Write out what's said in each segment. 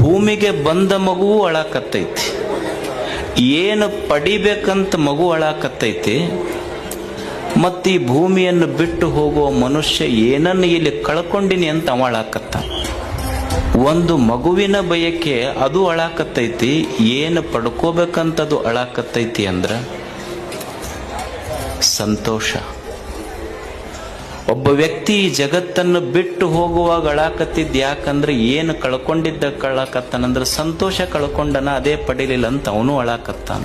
ಭೂಮಿಗೆ ಬಂದ ಮಗುವು ಅಳಾಕತ್ತೈತಿ, ಏನು ಪಡಿಬೇಕಂತ ಮಗು ಅಳಾಕತ್ತೈತಿ, ಮತ್ತು ಈ ಭೂಮಿಯನ್ನು ಬಿಟ್ಟು ಹೋಗುವ ಮನುಷ್ಯ ಏನನ್ನು ಇಲ್ಲಿ ಕಳ್ಕೊಂಡಿನಿ ಅಂತ ಅವ ಅಳಾಕತ್ತ. ಒಂದು ಮಗುವಿನ ಬಯಕೆ ಅದು ಅಳಾಕತ್ತೈತಿ, ಏನು ಪಡ್ಕೋಬೇಕಂತದು ಅಳಾಕತ್ತೈತಿ ಅಂದ್ರ ಸಂತೋಷ. ಒಬ್ಬ ವ್ಯಕ್ತಿ ಈ ಜಗತ್ತನ್ನು ಬಿಟ್ಟು ಹೋಗುವಾಗ ಅಳಾಕತ್ತಿದ್ ಯಾಕಂದ್ರೆ ಏನು ಕಳ್ಕೊಂಡಿದ್ದ ಕಳಾಕತ್ತಾನಂದ್ರೆ ಸಂತೋಷ ಕಳ್ಕೊಂಡನ, ಅದೇ ಪಡಿಲಿಲ್ಲ ಅಂತ ಅವನು ಅಳಾಕತ್ತಾನ.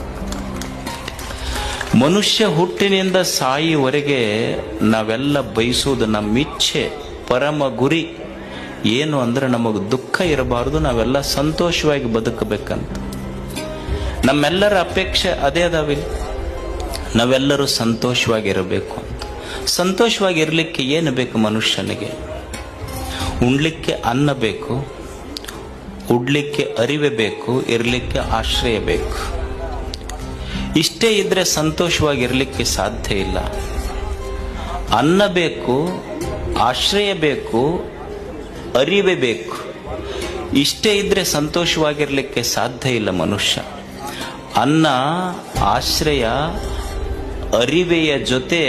ಮನುಷ್ಯ ಹುಟ್ಟಿನಿಂದ ಸಾಯಿವರೆಗೆ ನಾವೆಲ್ಲ ಬಯಸುವುದು, ನಮ್ಮ ಇಚ್ಛೆ ಪರಮ ಗುರಿ ಏನು ಅಂದ್ರೆ ನಮಗೆ ದುಃಖ ಇರಬಾರದು, ನಾವೆಲ್ಲ ಸಂತೋಷವಾಗಿ ಬದುಕಬೇಕಂತ. ನಮ್ಮೆಲ್ಲರ ಅಪೇಕ್ಷೆ ಅದೇ ಅದಾವಿಲ್ಲ, ನಾವೆಲ್ಲರೂ ಸಂತೋಷವಾಗಿರಬೇಕು ಅಂತ. ಸಂತೋಷವಾಗಿರ್ಲಿಕ್ಕೆ ಏನು ಬೇಕು ಮನುಷ್ಯನಿಗೆ? ಉಣ್ಲಿಕ್ಕೆ ಅನ್ನ ಬೇಕು, ಉಡ್ಲಿಕ್ಕೆ ಅರಿವೆ ಬೇಕು, ಇರ್ಲಿಕ್ಕೆ ಆಶ್ರಯ ಬೇಕು. ಇಷ್ಟೇ ಇದ್ರೆ ಸಂತೋಷವಾಗಿರ್ಲಿಕ್ಕೆ ಸಾಧ್ಯ ಇಲ್ಲ. ಅನ್ನ ಬೇಕು, ಆಶ್ರಯ ಬೇಕು, ಅರಿವೆ ಬೇಕು. ಇಷ್ಟೇ ಇದ್ರೆ ಸಂತೋಷವಾಗಿರ್ಲಿಕ್ಕೆ ಸಾಧ್ಯ ಇಲ್ಲ ಮನುಷ್ಯ. ಅನ್ನ, ಆಶ್ರಯ, ಅರಿವೆಯ ಜೊತೆ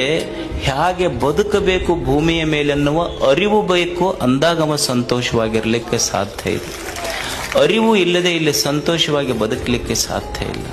ಹೇಗೆ ಬದುಕಬೇಕು ಭೂಮಿಯ ಮೇಲೆನ್ನುವ ಅರಿವು ಬೇಕು, ಅಂದಾಗ ಸಂತೋಷವಾಗಿರ್ಲಿಕ್ಕೆ ಸಾಧ್ಯ ಇದೆ. ಅರಿವು ಇಲ್ಲದೆ ಇಲ್ಲಿ ಸಂತೋಷವಾಗಿ ಬದುಕಲಿಕ್ಕೆ ಸಾಧ್ಯ ಇಲ್ಲ.